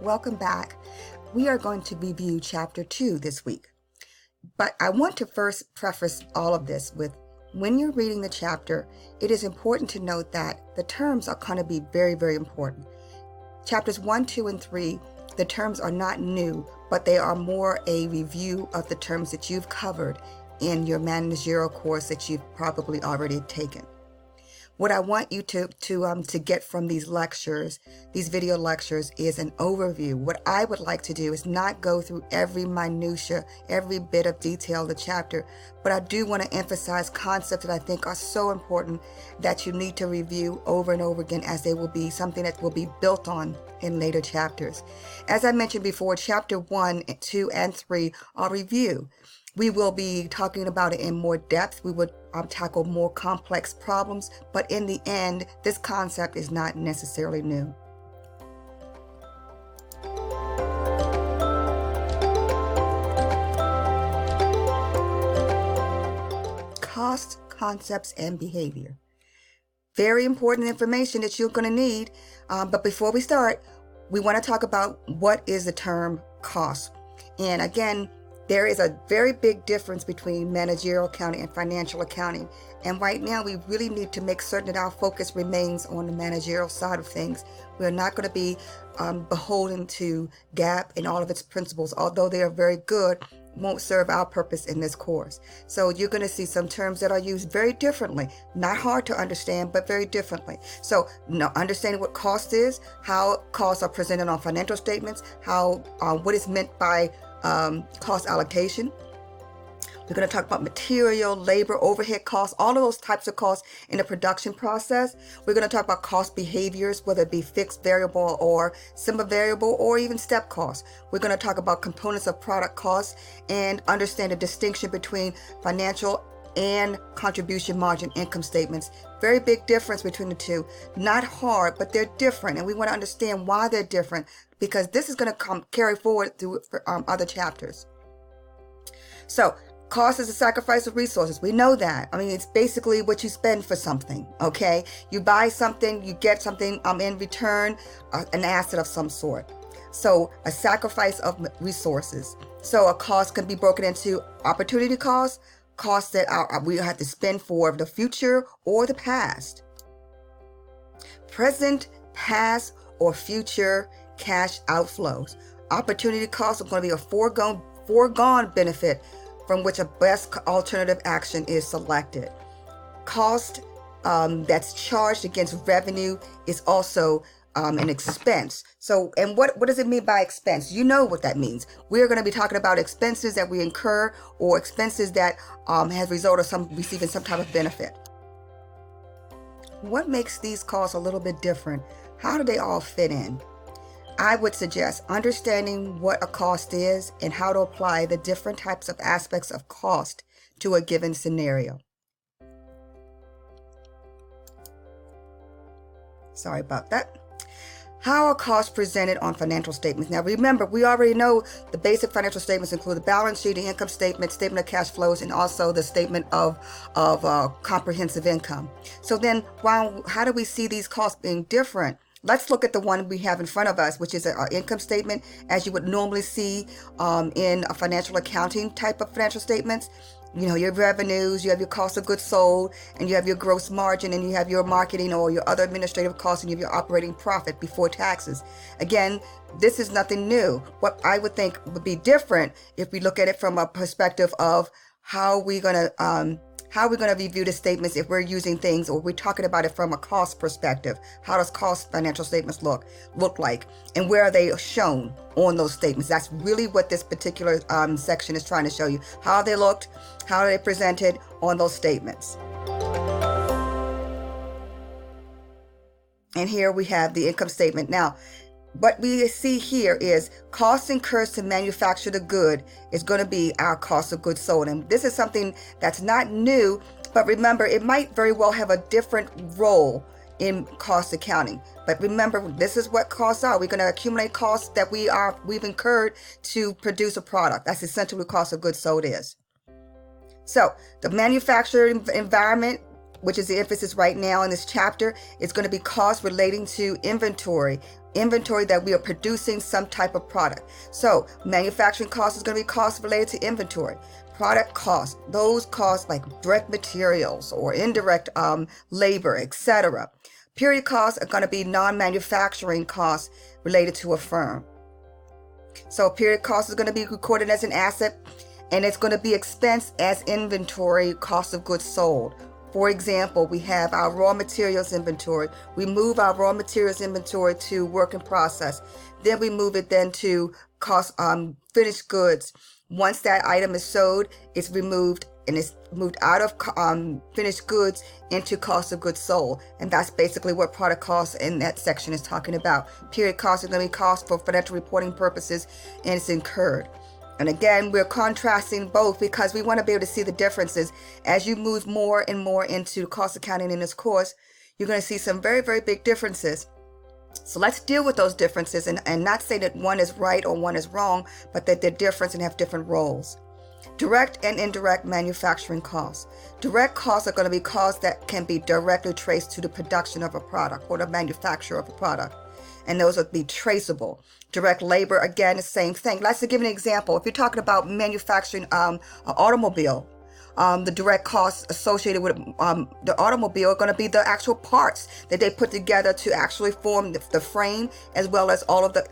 welcome back. We are going to review Chapter 2 this week. But I want to first preface all of this with, when you're reading the chapter, it is important to note that the terms are going to be very, very important. Chapters 1, 2, and 3, the terms are not new, but they are more a review of the terms that you've covered in your managerial course that you've probably already taken. What I want you to get from these lectures, these video lectures, is an overview. What I would like to do is not go through every minutia, every bit of detail of the chapter, but I do want to emphasize concepts that I think are so important that you need to review over and over again, as they will be something that will be built on in later chapters. As I mentioned before, Chapter 1, 2, and 3 are review. We will be talking about it in more depth. We would tackle more complex problems, but in the end, this concept is not necessarily new. Cost, concepts, and behavior. Very important information that you're going to need. But before we start, we want to talk about what is the term cost. And again, there is a very big difference between managerial accounting and financial accounting. And right now, we really need to make certain that our focus remains on the managerial side of things. We're not going to be beholden to GAAP and all of its principles, although they are very good, won't serve our purpose in this course. So you're going to see some terms that are used very differently, not hard to understand, but very differently. So understanding what cost is, how costs are presented on financial statements, how what is meant by cost allocation. We're going to talk about material, labor, overhead costs, all of those types of costs in the production process. We're going to talk about cost behaviors, whether it be fixed, variable, or semi-variable, or even step costs. We're going to talk about components of product costs and understand the distinction between financial and contribution margin income statements. Very big difference between the two. Not hard, but they're different, and we want to understand why they're different, because this is going to carry forward through other chapters. So, cost is a sacrifice of resources. We know that. I mean, it's basically what you spend for something, okay? You buy something, you get something in return, an asset of some sort. So, a sacrifice of resources. So, a cost can be broken into opportunity costs, costs that we have to spend for the future or the past. Present, past, or future cash outflows. Opportunity costs are going to be a foregone benefit from which a best alternative action is selected. Cost that's charged against revenue is also an expense. So, and what does it mean by expense? You know what that means. We're going to be talking about expenses that we incur, or expenses that have resulted of receiving some type of benefit. What makes these costs a little bit different? How do they all fit in? I would suggest understanding what a cost is and how to apply the different types of aspects of cost to a given scenario. Sorry about that. How are costs presented on financial statements? Now remember, we already know the basic financial statements include the balance sheet, the income statement, statement of cash flows, and also the statement of comprehensive income. So then, how do we see these costs being different? Let's look at the one we have in front of us, which is our income statement, as you would normally see in a financial accounting type of financial statements. You know, your revenues, you have your cost of goods sold, and you have your gross margin, and you have your marketing or your other administrative costs, and you have your operating profit before taxes. Again, this is nothing new. What I would think would be different if we look at it from a perspective of how we're going to review the statements if we're using things, or we're talking about it from a cost perspective. How does cost financial statements look like, and where are they shown on those statements? That's really what this particular section is trying to show you. How they looked, how they presented on those statements. And here we have the income statement. Now, what we see here is costs incurred to manufacture the good is going to be our cost of goods sold. And this is something that's not new, but remember, it might very well have a different role in cost accounting. But remember, this is what costs are. We're going to accumulate costs that we've incurred to produce a product. That's essentially what cost of goods sold is. So the manufacturing environment which is the emphasis right now in this chapter, is going to be costs relating to inventory that we are producing some type of product. So manufacturing costs is going to be costs related to inventory. Product costs, those costs like direct materials or indirect labor, etc. Period costs are going to be non-manufacturing costs related to a firm. So period cost is going to be recorded as an asset, and it's going to be expensed as inventory cost of goods sold. For example, we have our raw materials inventory. We move our raw materials inventory to work in process. Then we move it then to cost finished goods. Once that item is sold, it's removed and it's moved out of finished goods into cost of goods sold. And that's basically what product costs in that section is talking about. Period costs are going to be costs for financial reporting purposes, and it's incurred. And again, we're contrasting both because we want to be able to see the differences. As you move more and more into cost accounting in this course, you're going to see some very, very big differences. So let's deal with those differences and not say that one is right or one is wrong, but that they're different and have different roles. Direct and indirect manufacturing costs. Direct costs are going to be costs that can be directly traced to the production of a product or the manufacture of a product. And those would be traceable. Direct labor, again, the same thing. Let's give an example. If you're talking about manufacturing an automobile, the direct costs associated with the automobile are going to be the actual parts that they put together to actually form the frame, as well as all of the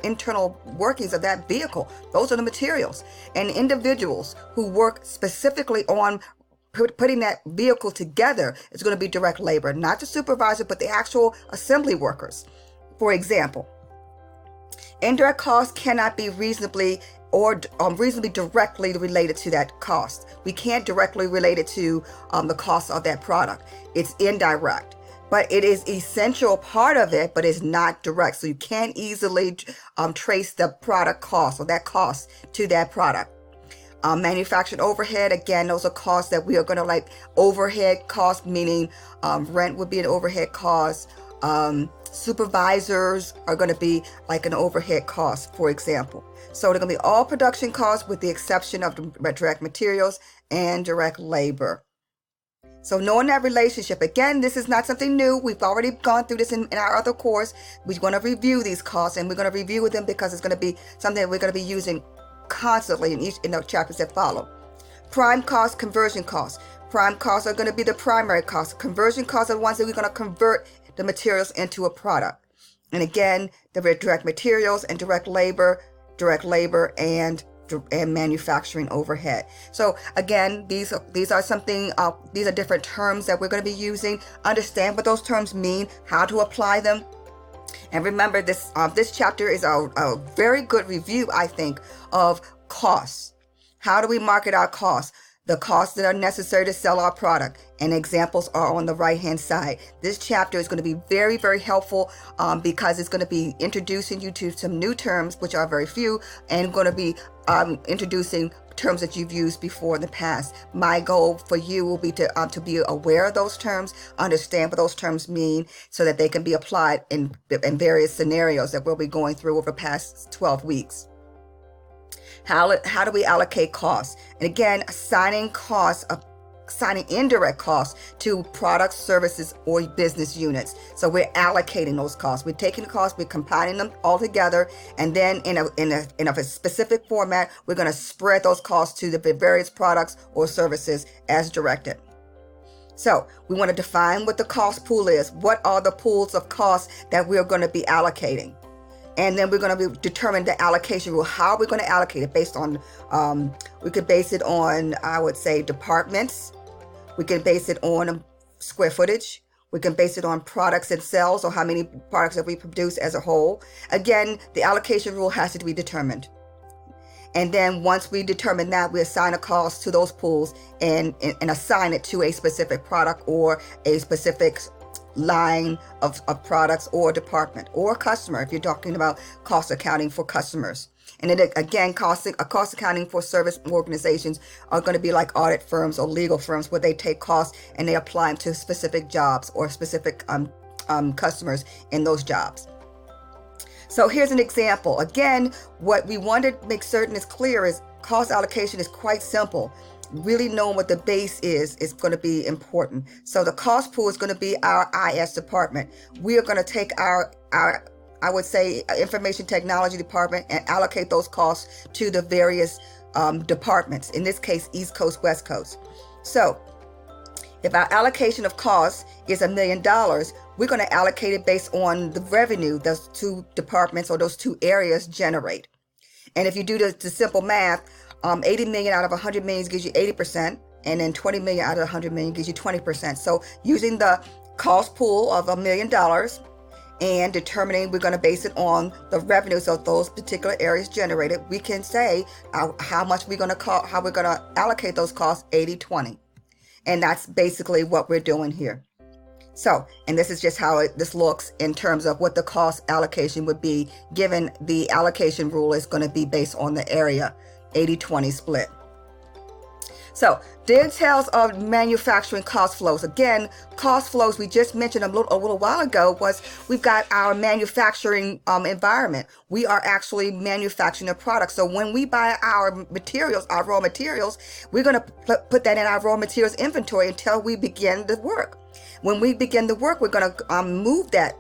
internal workings of that vehicle. Those are the materials. And individuals who work specifically on putting that vehicle together is going to be direct labor, not the supervisor, but the actual assembly workers. For example, indirect costs cannot be reasonably directly related to that cost. We can't directly relate it to the cost of that product. It's indirect, but it is essential part of it, but it's not direct. So you can't easily trace the product cost or that cost to that product. Manufacturing overhead, again, those are costs that we are going to like overhead costs, meaning rent would be an overhead cost. Supervisors are going to be like an overhead cost, for example. So they're going to be all production costs with the exception of the direct materials and direct labor. So knowing that relationship, again, this is not something new. We've already gone through this in our other course. We're going to review these costs, and we're going to review them because it's going to be something that we're going to be using constantly in the chapters that follow. Prime costs, conversion costs. Prime costs are going to be the primary costs. Conversion costs are the ones that we're going to convert the materials into a product. And again, the direct materials and direct labor and manufacturing overhead. So again, these are different terms that we're going to be using. Understand what those terms mean, how to apply them. And remember, this chapter is a very good review, I think, of costs. How do we market our costs? The costs that are necessary to sell our product, and examples are on the right-hand side. This chapter is going to be very, very helpful because it's going to be introducing you to some new terms, which are very few, and going to be introducing terms that you've used before in the past. My goal for you will be to be aware of those terms, understand what those terms mean, so that they can be applied in various scenarios that we'll be going through over the past 12 weeks. How do we allocate costs? And again, assigning indirect costs to products, services, or business units. So we're allocating those costs. We're taking the costs, we're combining them all together, and then in a specific format, we're going to spread those costs to the various products or services as directed. So we want to define what the cost pool is. What are the pools of costs that we're going to be allocating? And then we're going to determine the allocation rule. How are we going to allocate it? Based on, we could base it on, I would say, departments. We can base it on square footage. We can base it on products and sales, or how many products that we produce as a whole. Again, the allocation rule has to be determined. And then once we determine that, we assign a cost to those pools and assign it to a specific product or a specific line of products or department or customer, if you're talking about cost accounting for customers. And then again, cost accounting for service organizations are going to be like audit firms or legal firms, where they take costs and they apply them to specific jobs or specific customers in those jobs. So here's an example. Again, what we want to make certain is clear is cost allocation is quite simple. really knowing what the base is going to be important. So the cost pool is going to be our IS department. We are going to take our I would say information technology department and allocate those costs to the various departments, in this case East Coast, West Coast. So if our allocation of costs is $1 million, we're going to allocate it based on the revenue those two departments or those two areas generate. And if you do the simple math, 80 million out of 100 million gives you 80%, and then 20 million out of 100 million gives you 20%. So using the cost pool of $1 million and determining we're going to base it on the revenues of those particular areas generated, we can say how much we're going to allocate those costs 80-20. And that's basically what we're doing here. So, and this is just how this looks in terms of what the cost allocation would be, given the allocation rule is going to be based on the area 80-20 split. So, details of manufacturing cost flows. Again, cost flows we just mentioned a little while ago was we've got our manufacturing environment. We are actually manufacturing a product. So when we buy our materials, our raw materials, we're going to put that in our raw materials inventory until we begin the work. When we begin the work, we're going to move that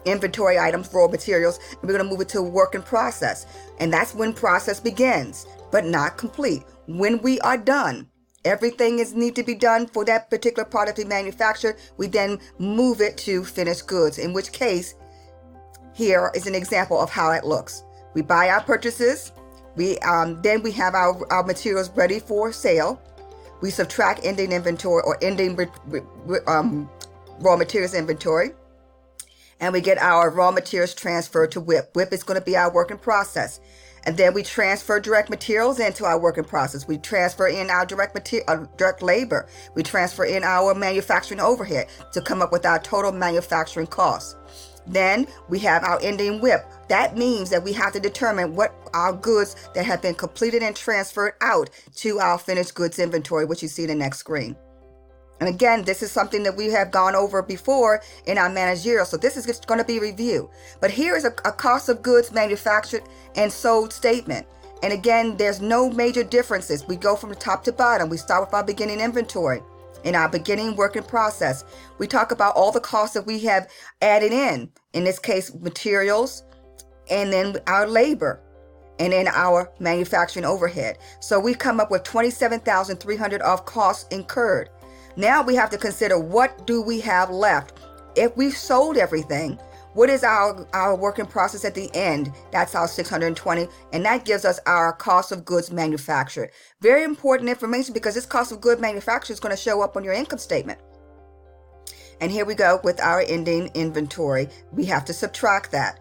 inventory items, raw materials, and we're going to move it to work in process. And that's when process begins, but not complete. When we are done, everything need to be done for that particular product we manufactured, we then move it to finished goods, in which case, here is an example of how it looks. We buy our purchases, then we have our materials ready for sale. We subtract ending inventory or ending raw materials inventory, and we get our raw materials transferred to WIP. WIP is going to be our work in process. And then we transfer direct materials into our work in process. We transfer in our direct labor. We transfer in our manufacturing overhead to come up with our total manufacturing costs. Then we have our ending WIP. That means that we have to determine what our goods that have been completed and transferred out to our finished goods inventory, which you see in the next screen. And again, this is something that we have gone over before in our managerial, so this is just going to be review. But here is a cost of goods manufactured and sold statement. And again, there's no major differences. We go from the top to bottom. We start with our beginning inventory. In our beginning work in process, we talk about all the costs that we have added in this case, materials, and then our labor, and then our manufacturing overhead. So we come up with $27,300 of costs incurred. Now we have to consider, what do we have left? If we've sold everything, what is our work in process at the end? That's our $620, and that gives us our cost of goods manufactured. Very important information, because this cost of goods manufactured is going to show up on your income statement. And here we go with our ending inventory. We have to subtract that.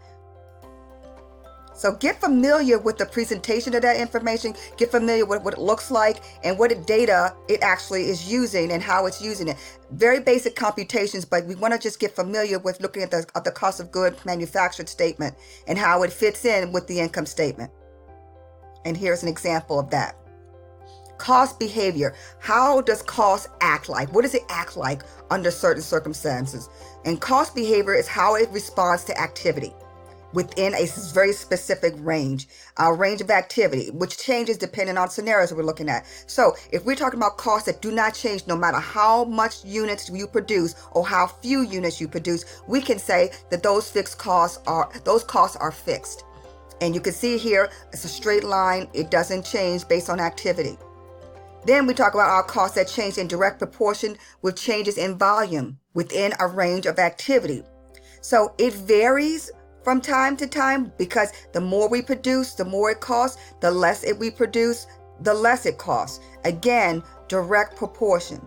So get familiar with the presentation of that information, get familiar with what it looks like and what data it actually is using and how it's using it. Very basic computations, but we want to just get familiar with looking at the cost of goods manufactured statement and how it fits in with the income statement. And here's an example of that. Cost behavior. How does cost act like? What does it act like under certain circumstances? And cost behavior is how it responds to activity within a very specific range, our range of activity, which changes depending on scenarios we're looking at. So if we're talking about costs that do not change no matter how much units you produce or how few units you produce, we can say that those costs are fixed. And you can see here, it's a straight line. It doesn't change based on activity. Then we talk about our costs that change in direct proportion with changes in volume within a range of activity. So it varies from time to time, because the more we produce, the more it costs. The less we produce, the less it costs. Again, direct proportion.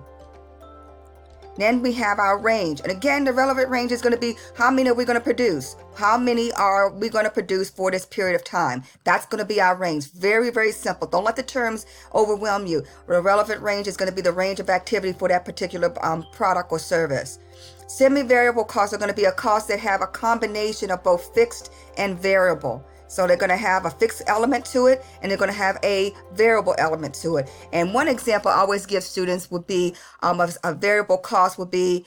Then we have our range. And again, the relevant range is going to be, how many are we going to produce? How many are we going to produce for this period of time? That's going to be our range. Very, very simple. Don't let the terms overwhelm you. The relevant range is going to be the range of activity for that particular product or service. Semi-variable costs are going to be a cost that have a combination of both fixed and variable. So they're going to have a fixed element to it, and they're going to have a variable element to it. And one example I always give students would be a variable cost would be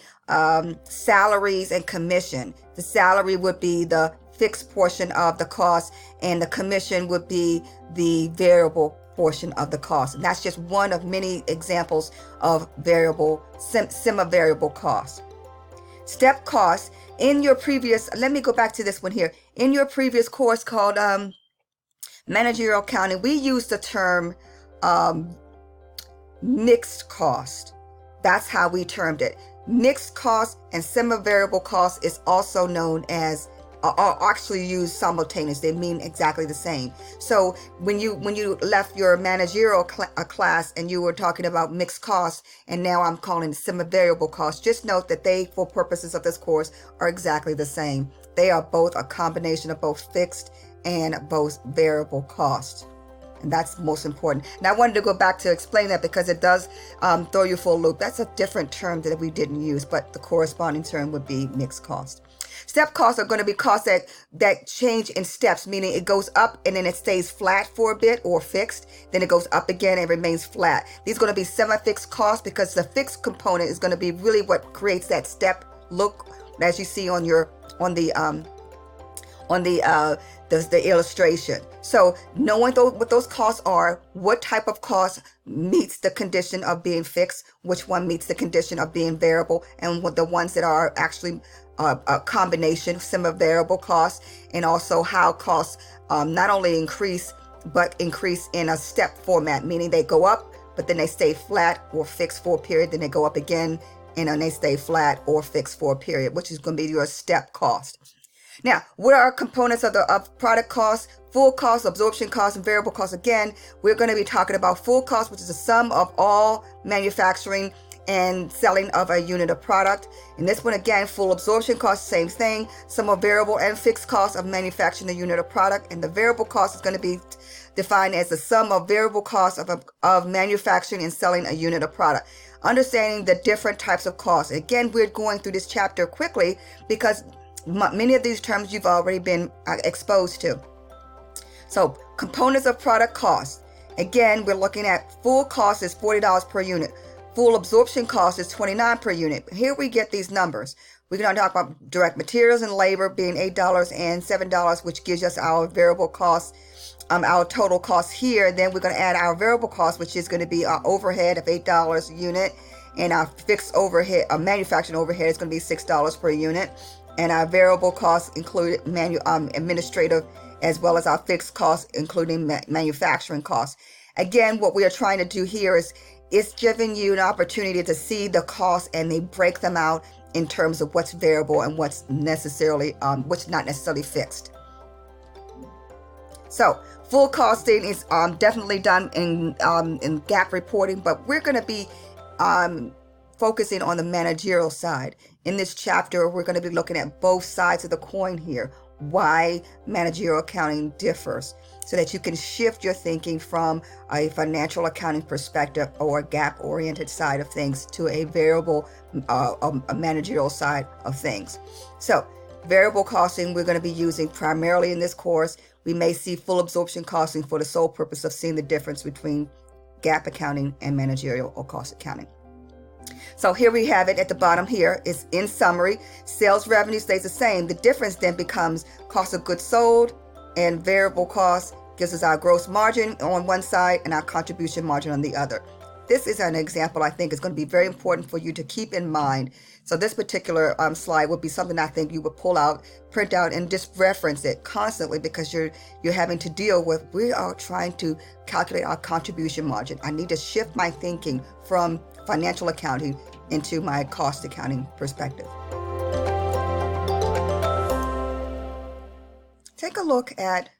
salaries and commission. The salary would be the fixed portion of the cost, and the commission would be the variable portion of the cost. And that's just one of many examples of semi-variable costs. Step costs. In your previous, let me go back to this one here. In your previous course called Managerial Accounting, we used the term mixed cost. That's how we termed it. Mixed cost and semi-variable cost is also known as, are actually used simultaneously. They mean exactly the same. So when you left your managerial class and you were talking about mixed costs, and now I'm calling it semi-variable costs, just note that they, for purposes of this course, are exactly the same. They are both a combination of both fixed and both variable costs. And that's most important. And I wanted to go back to explain that because it does throw you for a loop. That's a different term that we didn't use, but the corresponding term would be mixed cost. Step costs are going to be costs that change in steps, meaning it goes up and then it stays flat for a bit or fixed. Then it goes up again and remains flat. These are going to be semi-fixed costs because the fixed component is going to be really what creates that step look, as you see on the illustration. So knowing what those costs are, what type of cost meets the condition of being fixed, which one meets the condition of being variable, and what the ones that are actually a combination of semi-variable costs, and also how costs not only increase, but increase in a step format, meaning they go up, but then they stay flat or fixed for a period, then they go up again, and then they stay flat or fixed for a period, which is going to be your step cost. Now, what are components of product costs? Full cost, absorption cost, and variable costs. Again, we're going to be talking about full cost, which is the sum of all manufacturing and selling of a unit of product. And this one, again, full absorption cost, same thing. Sum of variable and fixed costs of manufacturing a unit of product. And the variable cost is going to be defined as the sum of variable costs of manufacturing and selling a unit of product. Understanding the different types of costs. Again, we're going through this chapter quickly because many of these terms you've already been exposed to. So components of product cost. Again, we're looking at full cost is $40 per unit. Full absorption cost is $29 per unit. Here we get these numbers. We're going to talk about direct materials and labor being $8 and $7, which gives us our variable cost, our total cost here. Then we're going to add our variable cost, which is going to be our overhead of $8 a unit, and our fixed overhead, manufacturing overhead is going to be $6 per unit. And our variable costs include administrative, as well as our fixed costs, including manufacturing costs. Again, what we are trying to do here is it's giving you an opportunity to see the costs, and they break them out in terms of what's variable and what's what's not necessarily fixed. So full costing is definitely done in GAAP reporting, but we're going to be focusing on the managerial side. In this chapter, we're going to be looking at both sides of the coin here, why managerial accounting differs, so that you can shift your thinking from a financial accounting perspective or a GAAP-oriented side of things to a variable, a managerial side of things. So variable costing we're going to be using primarily in this course. We may see full absorption costing for the sole purpose of seeing the difference between GAAP accounting and managerial or cost accounting. So here we have it at the bottom here. It's in summary. Sales revenue stays the same. The difference then becomes cost of goods sold, and variable cost gives us our gross margin on one side and our contribution margin on the other. This is an example I think is going to be very important for you to keep in mind. So this particular slide would be something I think you would pull out, print out, and just reference it constantly, because you're having to deal with, we are trying to calculate our contribution margin. I need to shift my thinking from financial accounting into my cost accounting perspective. Take a look at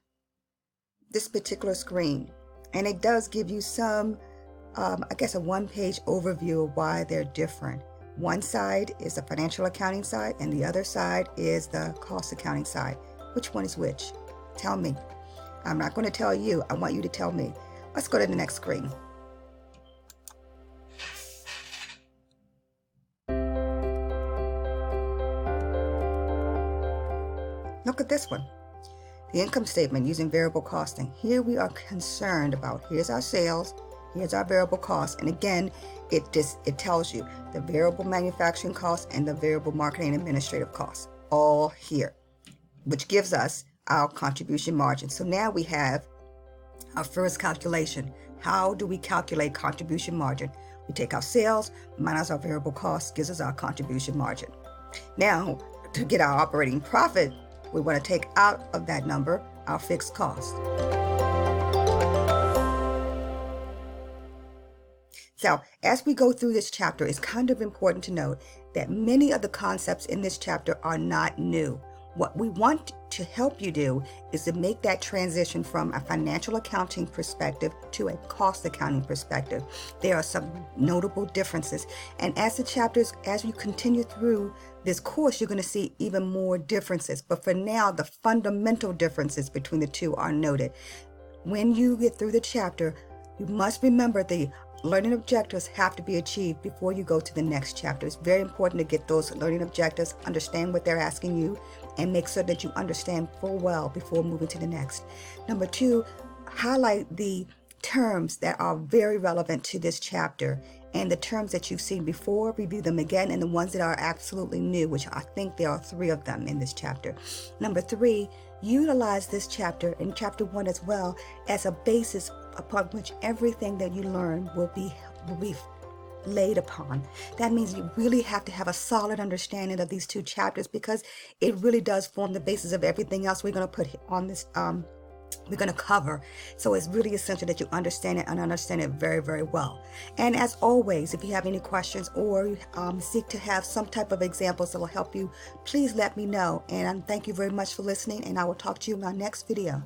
this particular screen, and it does give you some, I guess, a one-page overview of why they're different. One side is the financial accounting side, and the other side is the cost accounting side. Which one is which? Tell me. I'm not going to tell you. I want you to tell me. Let's go to the next screen. Look at this one. The income statement using variable costing. Here we are concerned about, here's our sales, here's our variable costs, and again, it tells you the variable manufacturing costs and the variable marketing and administrative costs, all here, which gives us our contribution margin. So now we have Our first calculation. How do we calculate contribution margin? We take our sales minus our variable costs, gives us our contribution margin. Now, to get our operating profit, we want to take out of that number our fixed cost. So, as we go through this chapter, it's kind of important to note that many of the concepts in this chapter are not new. What we want to help you do is to make that transition from a financial accounting perspective to a cost accounting perspective. There are some notable differences. And as you continue through this course, you're going to see even more differences. But for now, the fundamental differences between the two are noted. When you get through the chapter, you must remember the learning objectives have to be achieved before you go to the next chapter. It's very important to get those learning objectives, understand what they're asking you, and make sure that you understand full well before moving to the next. Number 2, highlight the terms that are very relevant to this chapter, and the terms that you've seen before, review them again, and the ones that are absolutely new, which I think there are 3 of them in this chapter. Number 3, utilize this chapter, and chapter 1 as well, as a basis upon which everything that you learn will be laid upon. That means you really have to have a solid understanding of these 2 chapters, because it really does form the basis of everything else we're going to put on this we're going to cover. So it's really essential that you understand it and understand it very, very well. And as always, if you have any questions or seek to have some type of examples that will help you, please let me know. And thank you very much for listening, and I will talk to you in our next video.